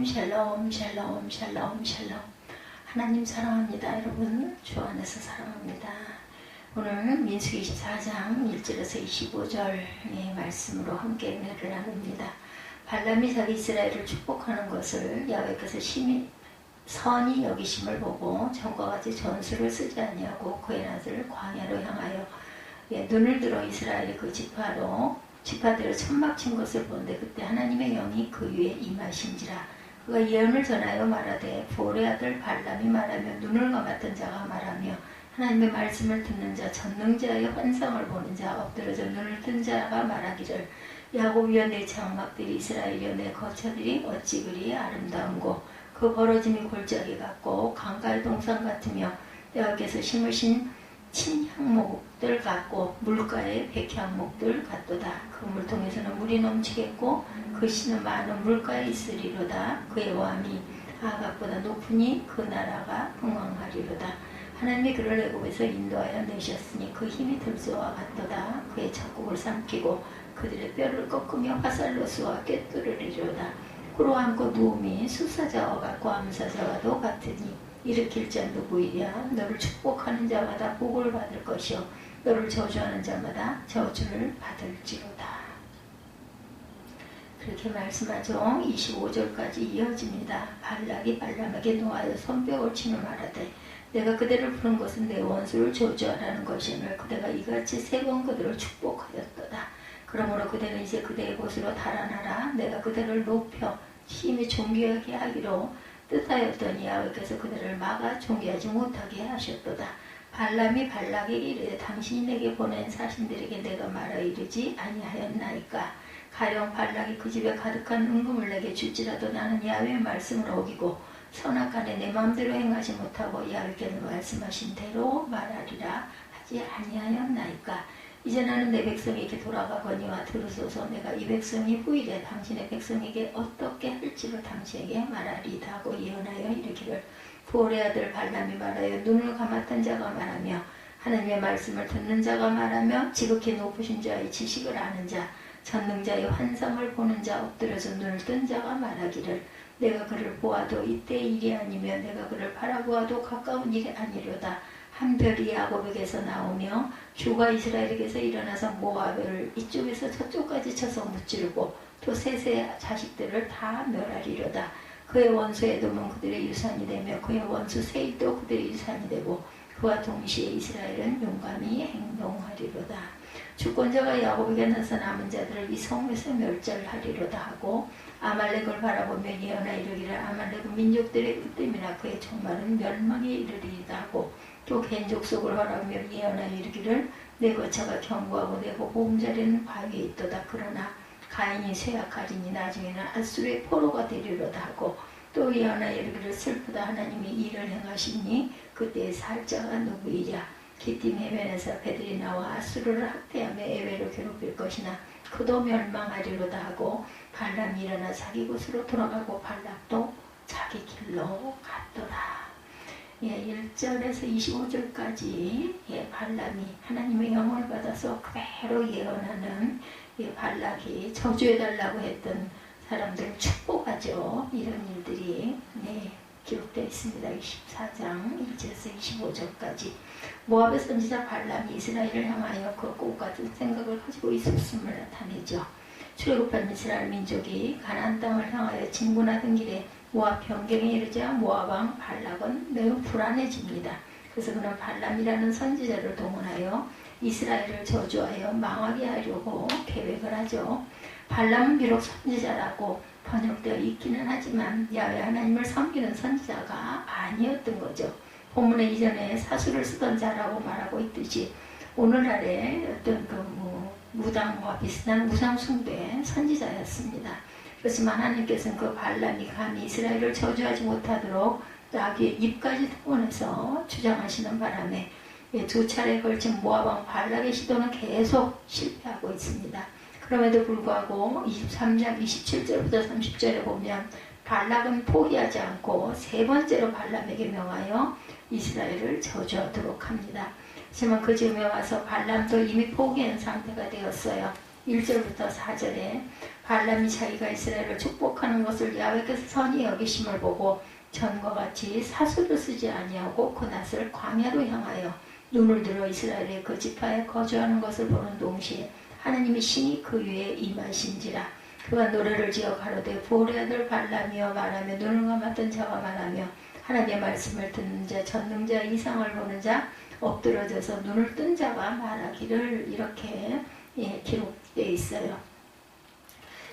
샬롬 샬롬 샬롬 샬롬 샬롬. 하나님 사랑합니다. 여러분 주 안에서 사랑합니다. 오늘 민수기 24장 1절에서 25절의 말씀으로 함께 은혜를 나눕니다. 발람이 자기 이스라엘을 축복하는 것을 야훼께서 심히 선히 여기심을 보고 전과 같이 전술을 쓰지 아니하고 그의 아들 광야로 향하여 눈을 들어 이스라엘이 그 지파대로 천막 친 것을 보는데 그때 하나님의 영이 그 위에 임하신지라. 그가 예언을 전하여 말하되 보올의 아들 발람이 말하며 눈을 감았던 자가 말하며 하나님의 말씀을 듣는 자 전능자의 환상을 보는 자 엎드려져 눈을 뜬 자가 말하기를 야곱이여 내 장막들이 이스라엘이여 내 거처들이 어찌 그리 아름다운고 그 벌어짐이 골짜기 같고 강갈 동산 같으며 여호와께서 심으신 침향목들 같고 물가의 백향목들 같도다. 그 물통에서는 물이 넘치겠고 그 씨는 많은 물가에 있으리로다. 그의 왕이 아각보다 높으니 그 나라가 흥왕하리로다. 하나님이 그를 애굽에서 인도하여 내셨으니 그 힘이 들소와 같도다. 그의 적국을 삼키고 그들의 뼈를 꺾으며 화살로 쏘아 꿰뚫으리로다. 꾸로 앉고 누움이 수사자와 같고 암사자와도 같으니 일으킬 자 누구이랴. 너를 축복하는 자마다 복을 받을 것이요 너를 저주하는 자마다 저주를 받을지로다. 그렇게 말씀하죠. 25절까지 이어집니다. 발락이 발람에게 노하여 손뼉을 치며 말하되 내가 그대를 부른 것은 내 원수를 저주하라는 것이오늘 그대가 이같이 세 번 그들을 축복하였도다. 그러므로 그대는 이제 그대의 곳으로 달아나라. 내가 그대를 높여 심히 존귀하게 하기로 뜻하였더니 야훼께서 그들을 막아 존귀하지 못하게 하셨도다. 발람이 발락에게 이르되 당신이 내게 보낸 사신들에게 내가 말하 이르지 아니하였나이까. 가령 발락이 그 집에 가득한 은금을 내게 줄지라도 나는 야훼의 말씀을 어기고 선악간에 내 마음대로 행하지 못하고 야훼께서 말씀하신 대로 말하리라 하지 아니하였나이까. 이제 나는 내 백성에게 돌아가거니와 들으소서. 내가 이 백성이 후일에 당신의 백성에게 어떻게 할지를 당신에게 말하리다 하고 예언하여 이르기를 보올의 아들 발람이 말하여 눈을 감았던 자가 말하며 하나님의 말씀을 듣는 자가 말하며 지극히 높으신 자의 지식을 아는 자 전능자의 환상을 보는 자 엎드려서 눈을 뜬 자가 말하기를 내가 그를 보아도 이때의 일이 아니며 내가 그를 바라보아도 가까운 일이 아니려다. 한 별이 야곱에게서 나오며 주가 이스라엘에게서 일어나서 모압을 이쪽에서 저쪽까지 쳐서 무찌르고 또 셋의 자식들을 다 멸하리로다. 그의 원수 에돔은 그들의 유산이 되며 그의 원수 세일도 그들의 유산이 되고 그와 동시에 이스라엘은 용감히 행동하리로다. 주권자가 야곱에게 나서 남은 자들을 이 성에서 멸절하리로다 하고 아말렉을 바라보며 예언하 이르기를 아말렉은 민족들의 으뜸이나 그의 종말은 멸망에 이르리이다 하고 또 개인족 속을 바라보며 예언하 이르기를 내 거처가 견고하고 내 보금자리는 바위에 있도다. 그러나 가인이 쇠약하리니 나중에는 앗수르의 포로가 되리로다 하고 또 예언하 이르기를 슬프다. 하나님이 이를 행하시니 그때의 살자가 누구이랴. 기띔 해변에서 배들이 나와 앗수르를 학대하며 에웨로 괴롭힐 것이나 그도 멸망하리로다 하고 발람이 일어나 자기 곳으로 돌아가고 발락도 자기 길로 갔더라. 1절에서 25절까지 발람이 하나님의 영을 받아서 그대로 예언하는 발락이 저주해달라고 했던 사람들을 축복하죠. 이런 일들이 기록되어 있습니다. 24장 1절에서 25절까지 모압의 선지자 발람이 이스라엘을 향하여 그 꽃같은 생각을 가지고 있었음을 나타내죠. 출애굽한 이스라엘 민족이 가나안 땅을 향하여 진군하던 길에 모압 변경에 이르자 모압 왕 발락은 매우 불안해집니다. 그래서 그는 발람이라는 선지자를 동원하여 이스라엘을 저주하여 망하게 하려고 계획을 하죠. 발람은 비록 선지자라고 번역되어 있기는 하지만 야훼 하나님을 섬기는 선지자가 아니었던 거죠. 본문에 이전에 사수를 쓰던 자라고 말하고 있듯이 오늘날의 어떤 무당과 비슷한 무상숭배의 선지자였습니다. 그렇지만 하나님께서는 그 발람이 감히 이스라엘을 저주하지 못하도록 나귀의 입까지 동원해서 주장하시는 바람에 두 차례에 걸친 모압 왕 발락의 시도는 계속 실패하고 있습니다. 그럼에도 불구하고 23장 27절부터 30절에 보면 발락은 포기하지 않고 세 번째로 발람에게 명하여 이스라엘을 저주하도록 합니다. 하지만 그 즈음에 와서 발람도 이미 포기한 상태가 되었어요. 1절부터 4절에 발람이 자기가 이스라엘을 축복하는 것을 야훼께서 선히 여기심을 보고 전과 같이 사수를 쓰지 아니하고 그 낯을 광야로 향하여 눈을 들어 이스라엘의 그 지파에 거주하는 것을 보는 동시에 하나님의 신이 그 위에 임하신지라. 그가 노래를 지어 가로되 보올의 아들 발람이여 말하며 눈을 감았던 자가 말하며 하나님의 말씀을 듣는 자 전능자 이상을 보는 자 엎드러져서 눈을 뜬 자가 말하기를. 이렇게 기록되어 있어요.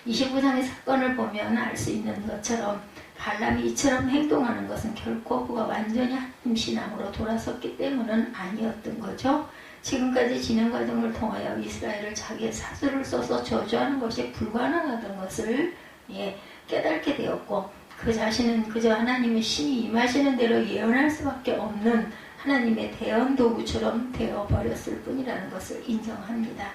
29장의 사건을 보면 알 수 있는 것처럼 발람이 이처럼 행동하는 것은 결코 그가 완전히 하나님 신앙으로 돌아섰기 때문은 아니었던 거죠. 지금까지 진행 과정을 통하여 이스라엘을 자기의 사수를 써서 저주하는 것이 불가능하던 것을 깨닫게 되었고, 그 자신은 그저 하나님의 신이 임하시는 대로 예언할 수밖에 없는 하나님의 대언 도구처럼 되어버렸을 뿐이라는 것을 인정합니다.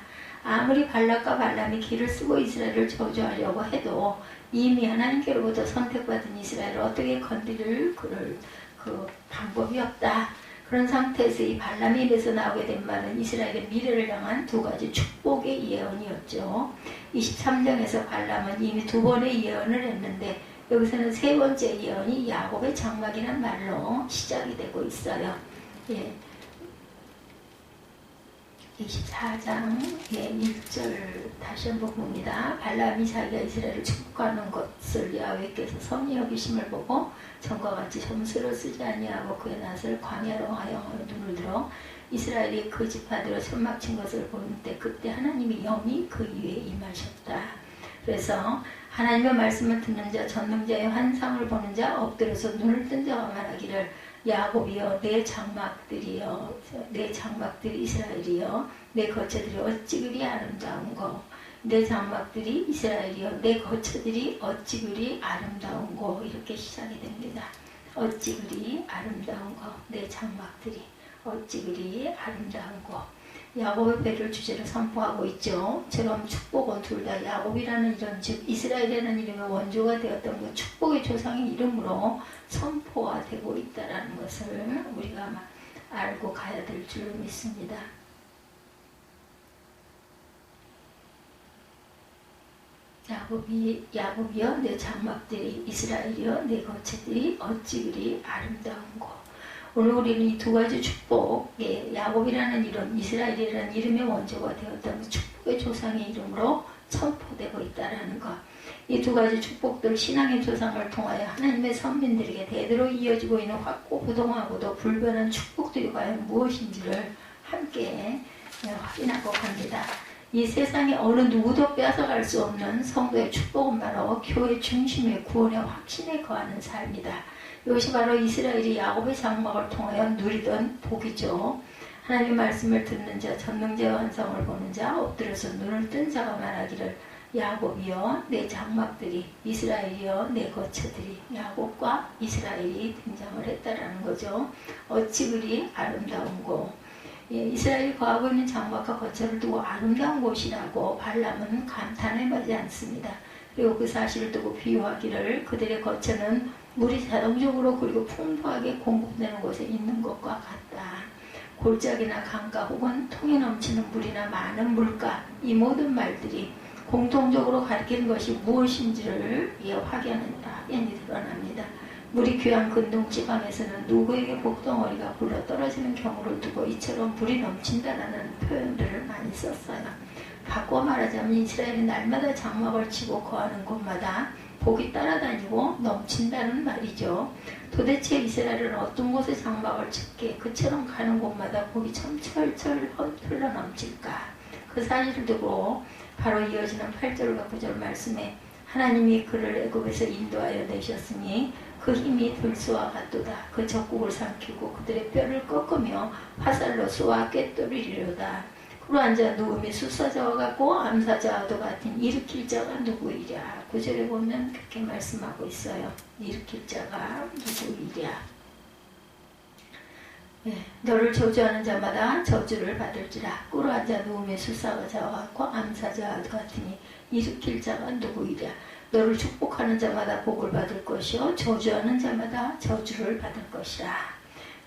아무리 발락과 발람이 길을 쓰고 이스라엘을 저주하려고 해도 이미 하나님께로부터 선택받은 이스라엘을 어떻게 건드릴 그 방법이 없다. 그런 상태에서 이 발람의 입에서 나오게 된 말은 이스라엘의 미래를 향한 두 가지 축복의 예언이었죠. 23장에서 발람은 이미 두 번의 예언을 했는데 여기서는 세 번째 예언이 야곱의 장막이라는 말로 시작이 되고 있어요. 24장 1절 다시 한번 봅니다. 발람이 자기가 이스라엘을 축복하는 것을 야훼께서 선히 여기심을 보고 전과 같이 점수를 쓰지 아니하고 그의 낯을 광야로 하여 눈을 들어 이스라엘이 그 지파대로 천막 친 것을 보는데 그때 하나님의 영이 그 위에 임하셨다. 그래서 하나님의 말씀을 듣는 자 전능자의 환상을 보는 자 엎드려서 눈을 뜬 자가 말하기를 야곱이여 내 장막들이여 내 장막들이 이스라엘이여 내 거처들이 어찌 그리 아름다운고 내 장막들이 이스라엘이여 내 거처들이 어찌 그리 아름다운고. 이렇게 시작이 됩니다. 어찌 그리 아름다운고 내 장막들이 어찌 그리 아름다운고. 야곱의 배를 주제로 선포하고 있죠. 저런 축복은 둘 다 야곱이라는 이름, 즉 이스라엘이라는 이름의 원조가 되었던 그 축복의 조상의 이름으로 선포가 되고 있다는 것을 우리가 알고 가야 될 줄로 믿습니다. 야곱이여 내 장막들이 이스라엘이여 내 거처들이 어찌 그리 아름다운고. 오늘 우리는 이 두 가지 축복에 야곱이라는 이름, 이스라엘이라는 이름의 원조가 되었던 그 축복의 조상의 이름으로 선포되고 있다는 것. 이 두 가지 축복들, 신앙의 조상을 통하여 하나님의 선민들에게 대대로 이어지고 있는 확고부동하고도 불변한 축복들이 과연 무엇인지를 함께 확인하고 갑니다. 이 세상에 어느 누구도 빼앗아갈 수 없는 성도의 축복은 바로 교회 중심의 구원의 확신에 거하는 삶이다. 이것이 바로 이스라엘이 야곱의 장막을 통하여 누리던 복이죠. 하나님의 말씀을 듣는 자, 전능자의 환상을 보는 자, 엎드려서 눈을 뜬 자가 말하기를 야곱이여 내 장막들이 이스라엘이여 내 거처들이. 야곱과 이스라엘이 등장을 했다라는 거죠. 어찌 그리 아름다운고. 이스라엘이 거하고 있는 장막과 거처를 두고 아름다운 곳이라고 발람은 감탄을 하지 않습니다. 그리고 그 사실을 두고 비유하기를 그들의 거처는 물이 자동적으로 그리고 풍부하게 공급되는 곳에 있는 것과 같다. 골짜기나 강가 혹은 통에 넘치는 물이나 많은 물가, 이 모든 말들이 공통적으로 가리키는 것이 무엇인지를 확연히 드러납니다. 물이 귀한 근동 지방에서는 누구에게 복덩어리가 굴러 떨어지는 경우를 두고 이처럼 물이 넘친다라는 표현들을 많이 썼어요. 바꿔 말하자면 이스라엘이 날마다 장막을 치고 거하는 곳마다 복이 따라다니고 넘친다는 말이죠. 도대체 이스라엘은 어떤 곳에 장막을 쳤기에 그처럼 가는 곳마다 복이 철철 흘러 넘칠까. 그 사실을 두고 바로 이어지는 8절과 9절 말씀에 하나님이 그를 애굽에서 인도하여 내셨으니 그 힘이 들소와 같도다. 그 적국을 삼키고 그들의 뼈를 꺾으며 화살로 쏘아 꿰뚫으리로다. 그로 앉아 누움이 수사자와 같고 암사자와도 같은 일으킬 자가 누구이랴. 9절에 보면 그렇게 말씀하고 있어요. 일으킬 자가 누구이랴. 너를 저주하는 자마다 저주를 받을지라. 꿇어 앉아 누움의 수사자와 같고 암사자와 같으니 일으킬 자가 누구이랴. 너를 축복하는 자마다 복을 받을 것이요 저주하는 자마다 저주를 받을 것이라.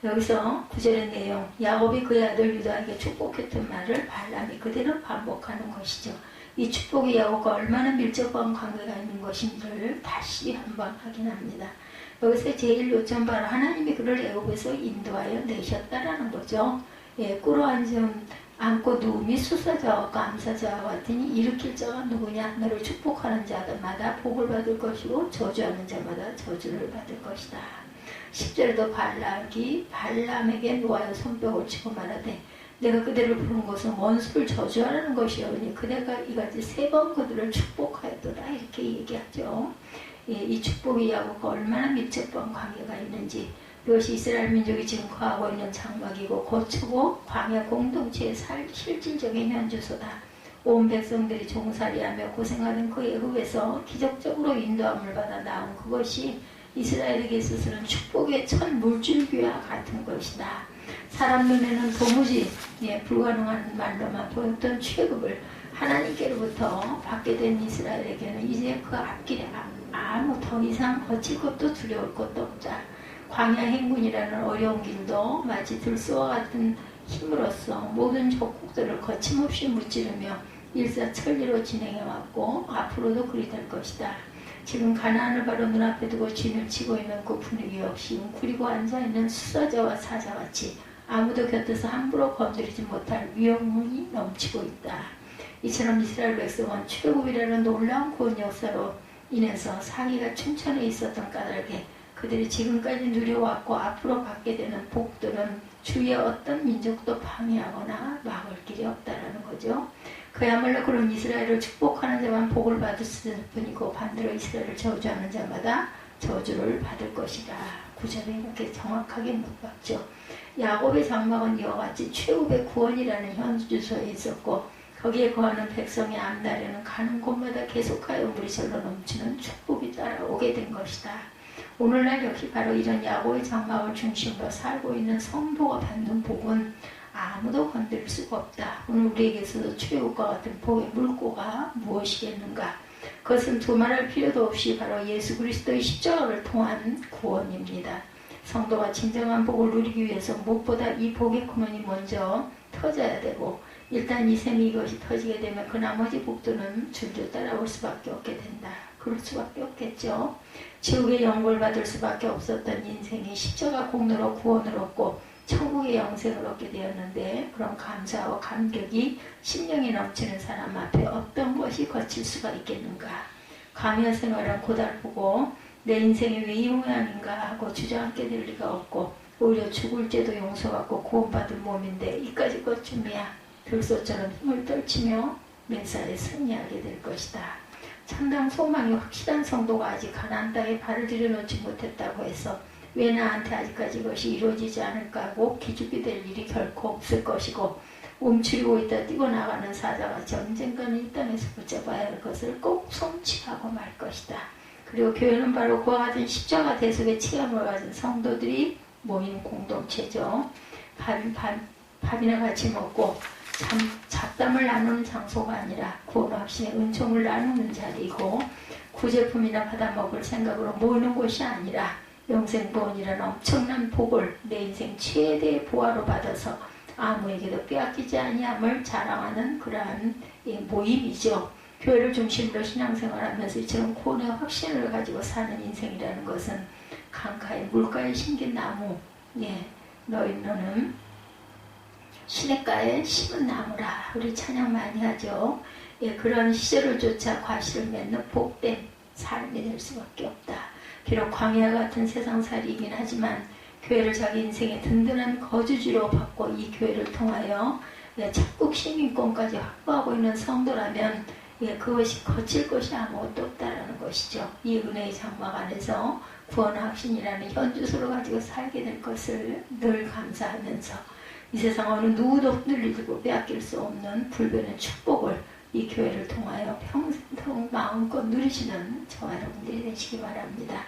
여기서 9절의 내용, 야곱이 그의 아들 유다에게 축복했던 말을 발람이 그대로 반복하는 것이죠. 이 축복의 야곱과 얼마나 밀접한 관계가 있는 것인지를 다시 한번 확인합니다. 여기서 제일 요점 바로 하나님이 그를 애굽에서 인도하여 내셨다라는 거죠. 예, 안고 누움이 수사자와 감사자와 같으니 일으킬 자가 누구냐? 너를 축복하는 자들마다 복을 받을 것이고 저주하는 자마다 저주를 받을 것이다. 10절에도 발락이 발람에게 놓아여 손뼉을 치고 말하되 내가 그대를 부른 것은 원수를 저주하라는 것이오니 그대가 이같이 3번 그들을 축복하였도다 이렇게 얘기하죠. 예, 이 축복이 야곱과 얼마나 밀접한 관계가 있는지, 이것이 이스라엘 민족이 지금 거하고 있는 장막이고 거처고 광야 공동체의 실질적인 현주소다. 온 백성들이 종살이하며 고생하는 그 애굽에서 기적적으로 인도함을 받아 나온 그것이 이스라엘에게 있어서는 축복의 첫 물줄기와 같은 것이다. 사람 눈에는 도무지 불가능한 말로만 보였던 취급을 하나님께로부터 받게 된 이스라엘에게는 이제 그 앞길에 아무 더 이상 거칠 것도 두려울 것도 없다. 광야 행군이라는 어려운 길도 마치 들소와 같은 힘으로써 모든 적국들을 거침없이 무찌르며 일사천리로 진행해왔고 앞으로도 그리 될 것이다. 지금 가나안을 바로 눈앞에 두고 진을 치고 있는 그 분위기 역시 웅크리고 앉아있는 수사자와 사자같이 아무도 곁에서 함부로 건드리지 못할 위험이 넘치고 있다. 이처럼 이스라엘 백성은 출애굽이라는 놀라운 구원 역사로 인해서 사기가 춘천에 있었던 까닭에 그들이 지금까지 누려왔고 앞으로 받게 되는 복들은 주위의 어떤 민족도 방해하거나 막을 길이 없다라는 거죠. 그야말로 그런 이스라엘을 축복하는 자만 복을 받을 뿐이고 반대로 이스라엘을 저주하는 자마다 저주를 받을 것이다. 구절에 이렇게 정확하게 묻박죠. 야곱의 장막은 이와 같이 최후의 구원이라는 현주소에 있었고 거기에 거하는 백성의 앞날에는 가는 곳마다 계속하여 물이 절로 넘치는 축복이 따라오게 된 것이다. 오늘날 역시 바로 이런 야곱의 장막을 중심으로 살고 있는 성도가 받는 복은 아무도 건드릴 수가 없다. 오늘 우리에게서도 출애굽과 같은 복의 물꼬가 무엇이겠는가? 그것은 두말할 필요도 없이 바로 예수 그리스도의 십자가를 통한 구원입니다. 성도가 진정한 복을 누리기 위해서 무엇보다 이 복의 근원이 먼저 터져야 되고 일단 이 셈이 이것이 터지게 되면 그 나머지 복들은 줄줄 따라올 수밖에 없게 된다. 그럴 수밖에 없겠죠. 지옥의 영광을 받을 수밖에 없었던 인생이 십자가 공로로 구원을 얻고 천국의 영생을 얻게 되었는데 그런 감사와 감격이 심령이 넘치는 사람 앞에 어떤 것이 거칠 수가 있겠는가. 광야 생활은 고달프고 내 인생이 왜 이 모양인가 하고 주저앉게 될 리가 없고 오히려 죽을 죄도 용서받고 구원받은 몸인데 이까지 것쯤이야 들소처럼 힘을 떨치며 맨살에 승리하게 될 것이다. 참담 소망이 확실한 성도가 아직 가나안 땅에 발을 들여놓지 못했다고 해서 왜 나한테 아직까지 이것이 이루어지지 않을까 하고 기죽게 될 일이 결코 없을 것이고 움츠리고 있다 뛰고 나가는 사자같이 언젠가는 이 땅에서 붙잡아야 할 것을 꼭 성취하고 말 것이다. 그리고 교회는 바로 그와 같은 십자가 대속의 체험을 가진 성도들이 모인 공동체죠. 밥이나 같이 먹고 잡담을 나누는 장소가 아니라 구원 확신의 은총을 나누는 자리이고 구제품이나 받아먹을 생각으로 모이는 곳이 아니라 영생보원이라는 엄청난 복을 내 인생 최대의 보화로 받아서 아무에게도 빼앗기지 아니함을 자랑하는 그러한 모임이죠. 교회를 중심으로 신앙생활하면서 이처럼 구원의 확신을 가지고 사는 인생이라는 것은 강가에 물가에 심긴 나무, 너는 시냇가에 심은 나무라. 우리 찬양 많이 하죠. 그런 시절을 쫓아 과실을 맺는 복된 삶이 될 수밖에 없다. 비록 광야 같은 세상살이이긴 하지만 교회를 자기 인생의 든든한 거주지로 받고 이 교회를 통하여 착국 시민권까지 확보하고 있는 성도라면 그것이 거칠 것이 아무것도 없다라는 것이죠. 이 은혜의 장막 안에서 구원 확신이라는 현주소를 가지고 살게 될 것을 늘 감사하면서 이 세상 어느 누구도 흔들리고 빼앗길 수 없는 불변의 축복을 이 교회를 통하여 평생 마음껏 누리시는 저와 여러분들이 되시기 바랍니다.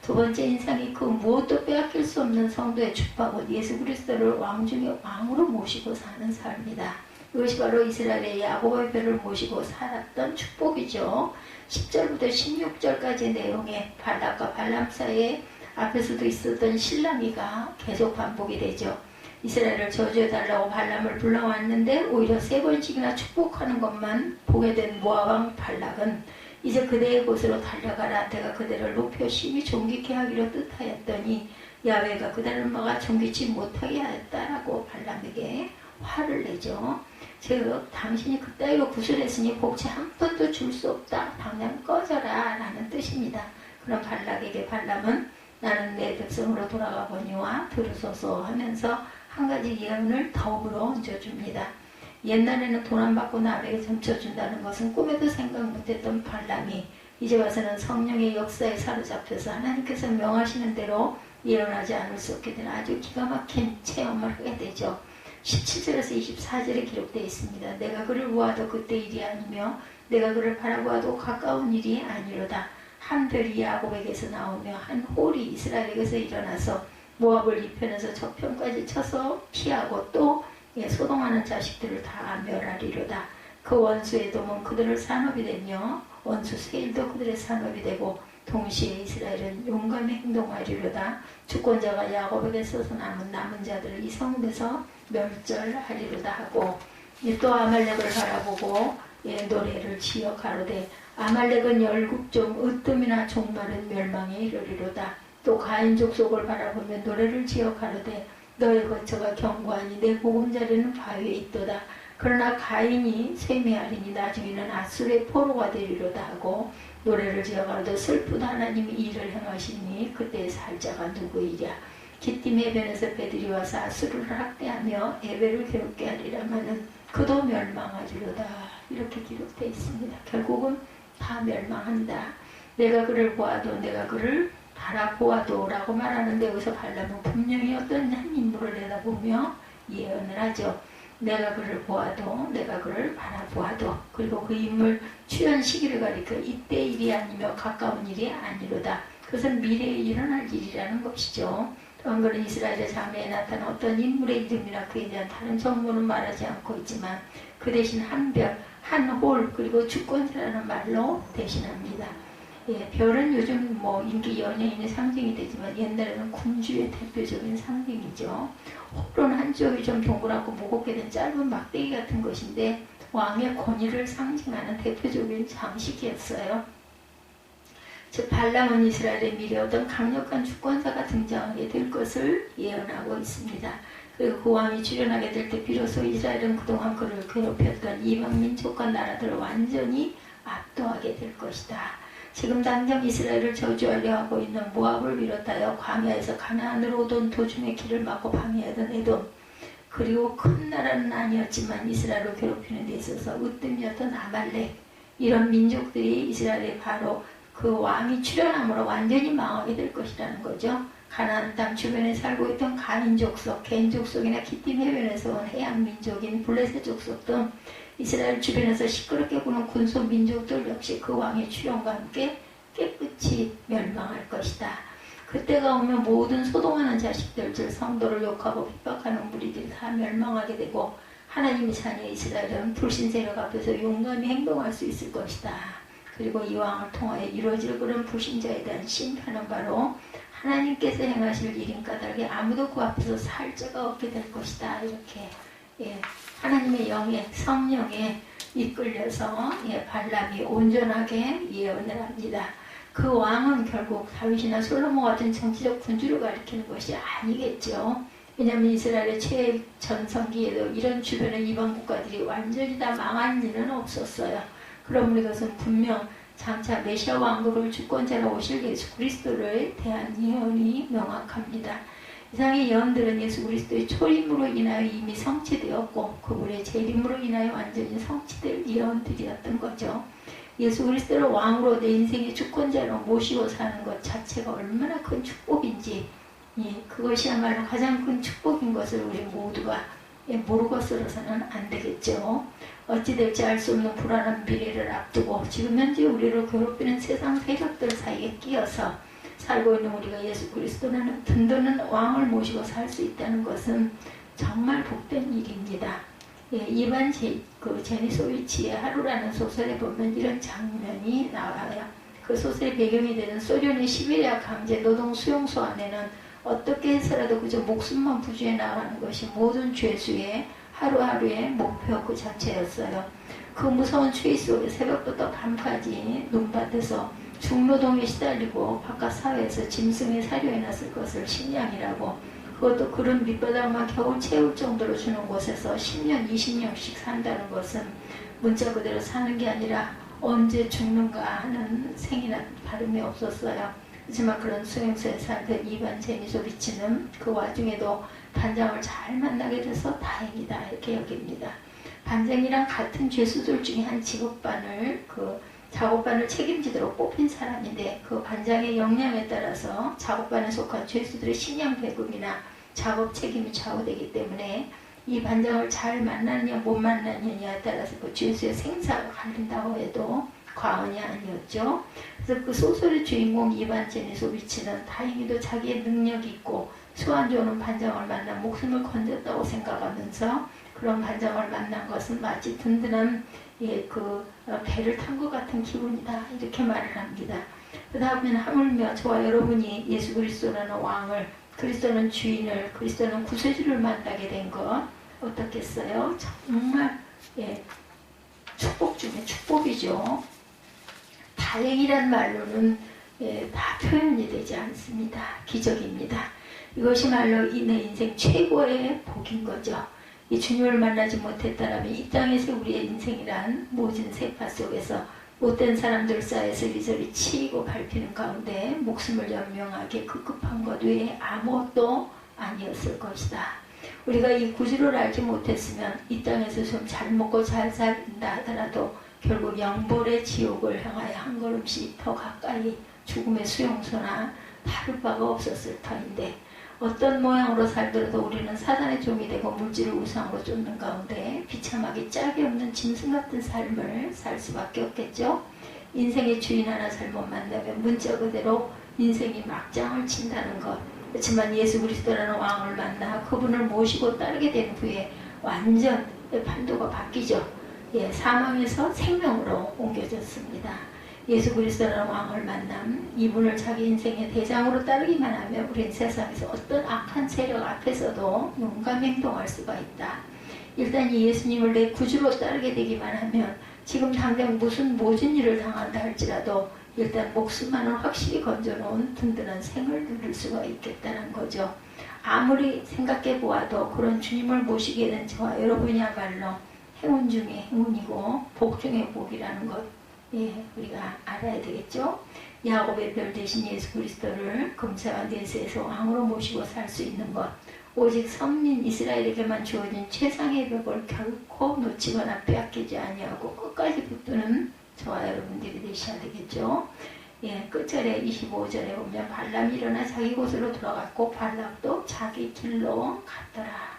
두 번째 인상이 그 무엇도 빼앗길 수 없는 성도의 축복은 예수 그리스도를 왕 중에 왕으로 모시고 사는 삶이다. 이것이 바로 이스라엘의 야곱의 별을 모시고 살았던 축복이죠. 10절부터 16절까지의 내용에 발락과 발람 사이에 앞에서도 있었던 실랑이가 계속 반복이 되죠. 이스라엘을 저주해달라고 발람을 불러왔는데 오히려 3번씩이나 축복하는 것만 보게 된 모압 왕 발락은 이제 그대의 곳으로 달려가라. 내가 그대를 높여 심히 존귀케 하기로 뜻하였더니 야훼가 그대를 막아 존귀치 못하게 하였다라고 발람에게 화를 내죠. 즉 당신이 그따위로 구슬했으니 복치 한 푼도 줄 수 없다. 당장 꺼져라 라는 뜻입니다. 그럼 발락에게 발람은 나는 내 백성으로 돌아가 보니와 들으소서 하면서 한 가지 예언을 더불어 얹어줍니다. 옛날에는 돈 안 받고 남에게 점쳐준다는 것은 꿈에도 생각 못했던 발람이 이제 와서는 성령의 역사에 사로잡혀서 하나님께서 명하시는 대로 예언하지 않을 수 없게 되는 아주 기가 막힌 체험을 하게 되죠. 17절에서 24절에 기록되어 있습니다. 내가 그를 보아도 그때 일이 아니며 내가 그를 바라보아도 가까운 일이 아니로다. 한 별이 야곱에게서 나오며 한 홀이 이스라엘에게서 일어나서 모압을 이편에서 저편까지 쳐서 피하고 또 소동하는 자식들을 다 멸하리로다. 그 원수 에돔은 그들을 산업이 되며 원수 세일도 그들의 산업이 되고 동시에 이스라엘은 용감히 행동하리로다. 주권자가 야곱에게서 남은 자들을 이성에서 멸절하리로다 하고 또 아말렉을 바라보고 노래를 지어 가로되 아말렉은 열국종 으뜸이나 종말은 멸망에 이르리로다. 또 가인 족속을 바라보며 노래를 지어 가로되 너의 거처가 견고하니 내 보금자리는 바위에 있도다. 그러나 가인이 쇠매하리니 나중에는 아수르의 포로가 되리로다 하고 노래를 지어 가로되 슬프다. 하나님이 이를 행하시니 그때의 살자가 누구이랴. 기띔 해변에서 배들이 와서 아수르를 학대하며 에벨을 괴롭게 하리라마는 그도 멸망하리로다. 이렇게 기록되어 있습니다. 결국은 다 멸망한다. 내가 그를 보아도 내가 그를 바라보아도 라고 말하는데 여기서 발람은 분명히 어떤 한 인물을 내다보며 예언을 하죠. 내가 그를 보아도 내가 그를 바라보아도 그리고 그 인물 출현 시기를 가리켜 이때 일이 아니며 가까운 일이 아니로다. 그것은 미래에 일어날 일이라는 것이죠. 또한 그는 이스라엘의 자매에 나타난 어떤 인물의 이름이나 그에 대한 다른 정보는 말하지 않고 있지만 그 대신 한 별, 한 홀 그리고 주권자라는 말로 대신합니다. 별은 요즘 인기 연예인의 상징이 되지만 옛날에는 군주의 대표적인 상징이죠. 홀은 한쪽이 좀 동그랗고 무겁게 된 짧은 막대기 같은 것인데 왕의 권위를 상징하는 대표적인 장식이었어요. 즉 발람은 이스라엘의 미래 어떤 강력한 주권자가 등장하게 될 것을 예언하고 있습니다. 그리고 그 왕이 출현하게 될 때 비로소 이스라엘은 그동안 그를 괴롭혔던 이방 민족과 나라들을 완전히 압도하게 될 것이다. 지금 당장 이스라엘을 저주하려 하고 있는 모압을 비롯하여 광야에서 가나안으로 오던 도중에 길을 막고 방해하던 에돔, 그리고 큰 나라는 아니었지만 이스라엘을 괴롭히는 데 있어서 으뜸이었던 아말렉, 이런 민족들이 이스라엘의 바로 그 왕이 출현함으로 완전히 망하게 될 것이라는 거죠. 가나안 땅 주변에 살고 있던 가인 족속, 겐 족속이나 기띔 해변에서 온 해양 민족인 블레셋 족속 등 이스라엘 주변에서 시끄럽게 구는 군소 민족들 역시 그 왕의 출현과 함께 깨끗이 멸망할 것이다. 그때가 오면 모든 소동하는 자식들, 즉 성도를 욕하고 핍박하는 무리들이 다 멸망하게 되고 하나님의 자녀 이스라엘은 불신 세력 앞에서 용감히 행동할 수 있을 것이다. 그리고 이 왕을 통하여 이루어질 그런 불신자에 대한 심판은 바로 하나님께서 행하실 일인 까닭에 아무도 그 앞에서 살 자가 없게 될 것이다. 이렇게 하나님의 영에 성령에 이끌려서 발람이 온전하게 예언을 합니다. 그 왕은 결국 다윗이나 솔로몬 같은 정치적 군주를 가리키는 것이 아니겠죠. 왜냐하면 이스라엘의 최전성기에도 이런 주변의 이방 국가들이 완전히 다 망한 일은 없었어요. 그러므로 이것은 분명 장차 메시아 왕국을 주권자로 오실 예수 그리스도를 대한 예언이 명확합니다. 이상의 예언들은 예수 그리스도의 초림으로 인하여 이미 성취되었고 그분의 재림으로 인하여 완전히 성취될 예언들이었던 거죠. 예수 그리스도를 왕으로 내 인생의 주권자로 모시고 사는 것 자체가 얼마나 큰 축복인지, 그것이야말로 가장 큰 축복인 것을 우리 모두가 모르고서는 안 되겠죠. 어찌 될지 알 수 없는 불안한 미래를 앞두고 지금 현재 우리를 괴롭히는 세상 세력들 사이에 끼어서 살고 있는 우리가 예수 그리스도라는 든든한 왕을 모시고 살 수 있다는 것은 정말 복된 일입니다. 이반 제니소위치의 하루라는 소설에 보면 이런 장면이 나와요. 그 소설의 배경이 되는 소련의 시베리아 강제 노동 수용소 안에는 어떻게 해서라도 그저 목숨만 부지해 나가는 것이 모든 죄수의 하루하루의 목표 그 자체였어요. 그 무서운 추위 속에 새벽부터 밤까지 눈밭에서 중노동에 시달리고 바깥 사회에서 짐승의 사료에 났을 것을 식량이라고, 그것도 그런 밑바닥만 겨우 채울 정도로 주는 곳에서 10년, 20년씩 산다는 것은 문자 그대로 사는 게 아니라 언제 죽는가 하는 생이나 다름이 없었어요. 하지만 그런 수용소에 살던 이반 제니소비치는 그 와중에도 반장을 잘 만나게 돼서 다행이다 이렇게 여깁니다. 반장이랑 같은 죄수들 중에 한 직업반을 작업반을 책임지도록 뽑힌 사람인데, 그 반장의 역량에 따라서 작업반에 속한 죄수들의 식량 배급이나 작업 책임이 좌우되기 때문에 이 반장을 잘 만나느냐 못 만나느냐에 따라서 그 죄수의 생사가 갈린다고 해도 과언이 아니었죠. 그래서 그 소설의 주인공 이반 제니소비치는 다행히도 자기의 능력이 있고 수완 좋은 반장을 만나 목숨을 건졌다고 생각하면서 그런 반장을 만난 것은 마치 든든한 배를 탄 것 같은 기분이다 이렇게 말을 합니다. 그 다음에는 하물며 저와 여러분이 예수 그리스도라는 왕을, 그리스도는 주인을, 그리스도는 구세주를 만나게 된 것 어떻겠어요? 정말 축복 중에 축복이죠. 다행이란 말로는 다 표현이 되지 않습니다. 기적입니다. 이것이 말로 내 인생 최고의 복인 거죠. 이 주님을 만나지 못했다면 이 땅에서 우리의 인생이란 모진 세파 속에서 못된 사람들 사이에서 이리저리 치이고 밟히는 가운데 목숨을 연명하게 급급한 것 외에 아무것도 아니었을 것이다. 우리가 이 구주를 알지 못했으면 이 땅에서 좀 잘 먹고 잘 살다 하더라도 결국 영벌의 지옥을 향하여 한 걸음씩 더 가까이 죽음의 수용소나 다를 바가 없었을 터인데, 어떤 모양으로 살더라도 우리는 사단의 종이 되고 물질을 우상으로 쫓는 가운데 비참하게 짝이 없는 짐승 같은 삶을 살 수밖에 없겠죠. 인생의 주인 하나 잘못 만나면 문자 그대로 인생이 막장을 친다는 것. 그렇지만 예수 그리스도라는 왕을 만나 그분을 모시고 따르게 된 후에 완전 판도가 바뀌죠. 사망에서 생명으로 옮겨졌습니다. 예수 그리스도라는 왕을 만남, 이분을 자기 인생의 대장으로 따르기만 하면 우리는 세상에서 어떤 악한 세력 앞에서도 용감히 행동할 수가 있다. 일단 이 예수님을 내 구주로 따르게 되기만 하면 지금 당장 무슨 모진 일을 당한다 할지라도 일단 목숨만은 확실히 건져놓은 든든한 생을 누릴 수가 있겠다는 거죠. 아무리 생각해 보아도 그런 주님을 모시게 된 저와 여러분이야말로 행운 중에 행운이고 복 중에 복이라는 것, 우리가 알아야 되겠죠. 야곱의 별 대신 예수 그리스도를 금세와 내세에서 왕으로 모시고 살 수 있는 것, 오직 선민 이스라엘에게만 주어진 최상의 벽을 결코 놓치거나 빼앗기지 아니하고 끝까지 붙드는 저와 여러분들이 되셔야 되겠죠. 끝절에 25절에 보면 발람이 일어나 자기 곳으로 돌아갔고 발락도 자기 길로 갔더라.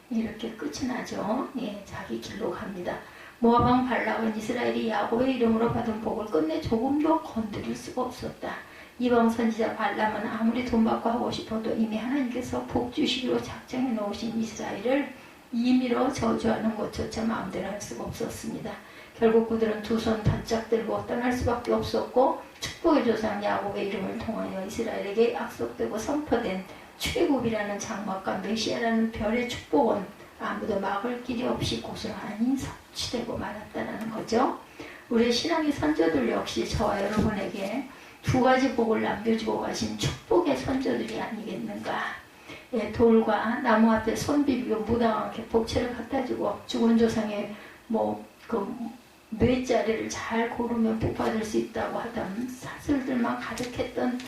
이렇게 끝이 나죠. 자기 길로 갑니다. 모압왕 발락은 이스라엘이 야곱의 이름으로 받은 복을 끝내 조금도 건드릴 수가 없었다. 이방 선지자 발람은 아무리 돈 받고 하고 싶어도 이미 하나님께서 복 주시기로 작정해 놓으신 이스라엘을 임의로 저주하는 것조차 마음대로 할 수가 없었습니다. 결국 그들은 두 손 바짝 들고 떠날 수밖에 없었고, 축복의 조상 야곱의 이름을 통하여 이스라엘에게 약속되고 선포된 출애굽이라는 장막과 메시아라는 별의 축복은 아무도 막을 길이 없이 고스란히 성취되고 말았다는 거죠. 우리의 신앙의 선조들 역시 저와 여러분에게 두 가지 복을 남겨주고 가신 축복의 선조들이 아니겠는가. 돌과 나무 앞에 손 비비고 무당하게 복채를 갖다주고 죽은 조상의 뇌자리를 잘 고르면 복 받을 수 있다고 하던 사슬들만 가득했던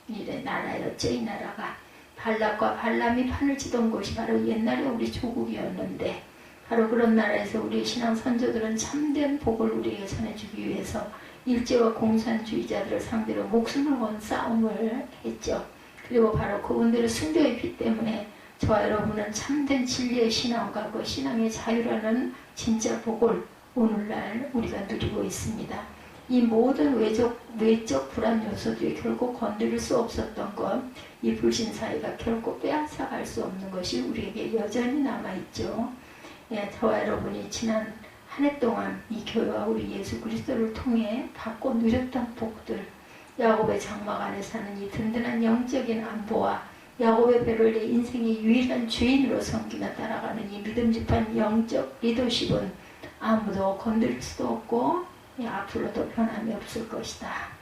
일의 나라였죠. 이 나라가 발락과 발람이 판을 치던 곳이 바로 옛날에 우리 조국이었는데, 바로 그런 나라에서 우리 신앙 선조들은 참된 복을 우리에게 전해주기 위해서 일제와 공산주의자들을 상대로 목숨을 건 싸움을 했죠. 그리고 바로 그분들의 순교의 피 때문에 저와 여러분은 참된 진리의 신앙과 그 신앙의 자유라는 진짜 복을 오늘날 우리가 누리고 있습니다. 이 모든 외적 불안 요소들이 결국 건드릴 수 없었던 것, 이 불신사회가 결코 빼앗아갈 수 없는 것이 우리에게 여전히 남아있죠. 저와 여러분이 지난 한 해 동안 이 교회와 우리 예수 그리스도를 통해 받고 누렸던 복들, 야곱의 장막 안에 사는 이 든든한 영적인 안보와 야곱의 배를 내 인생의 유일한 주인으로 섬기며 따라가는 이 믿음직한 영적 리더십은 아무도 건드릴 수도 없고 앞으로도 변함이 없을 것이다.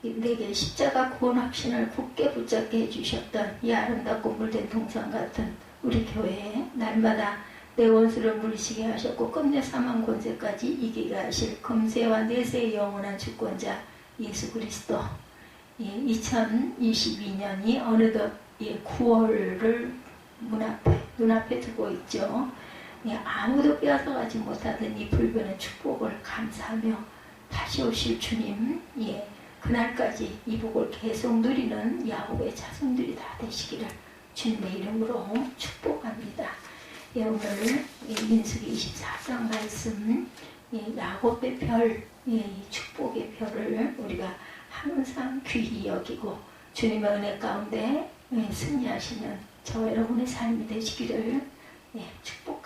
내게 십자가 구원 확신을 굳게 붙잡게 해주셨던 이 아름답고 물된 동상 같은 우리 교회에 날마다 내 원수를 물리치게 하셨고 끝내 사망 권세까지 이기게 하실 금세와 내세의 영원한 주권자 예수 그리스도. 2022년이 어느덧 9월을 눈앞에 두고 있죠. 아무도 빼앗아가지 못하던 이 불변의 축복을 감사하며 다시 오실 주님, 그날까지 이 복을 계속 누리는 야곱의 자손들이 다 되시기를 주님의 이름으로 축복합니다. 오늘 민수기 24장 말씀, 야곱의 별, 이 축복의 별을 우리가 항상 귀히 여기고 주님의 은혜 가운데 승리하시는 저와 여러분의 삶이 되시기를 축복합니다.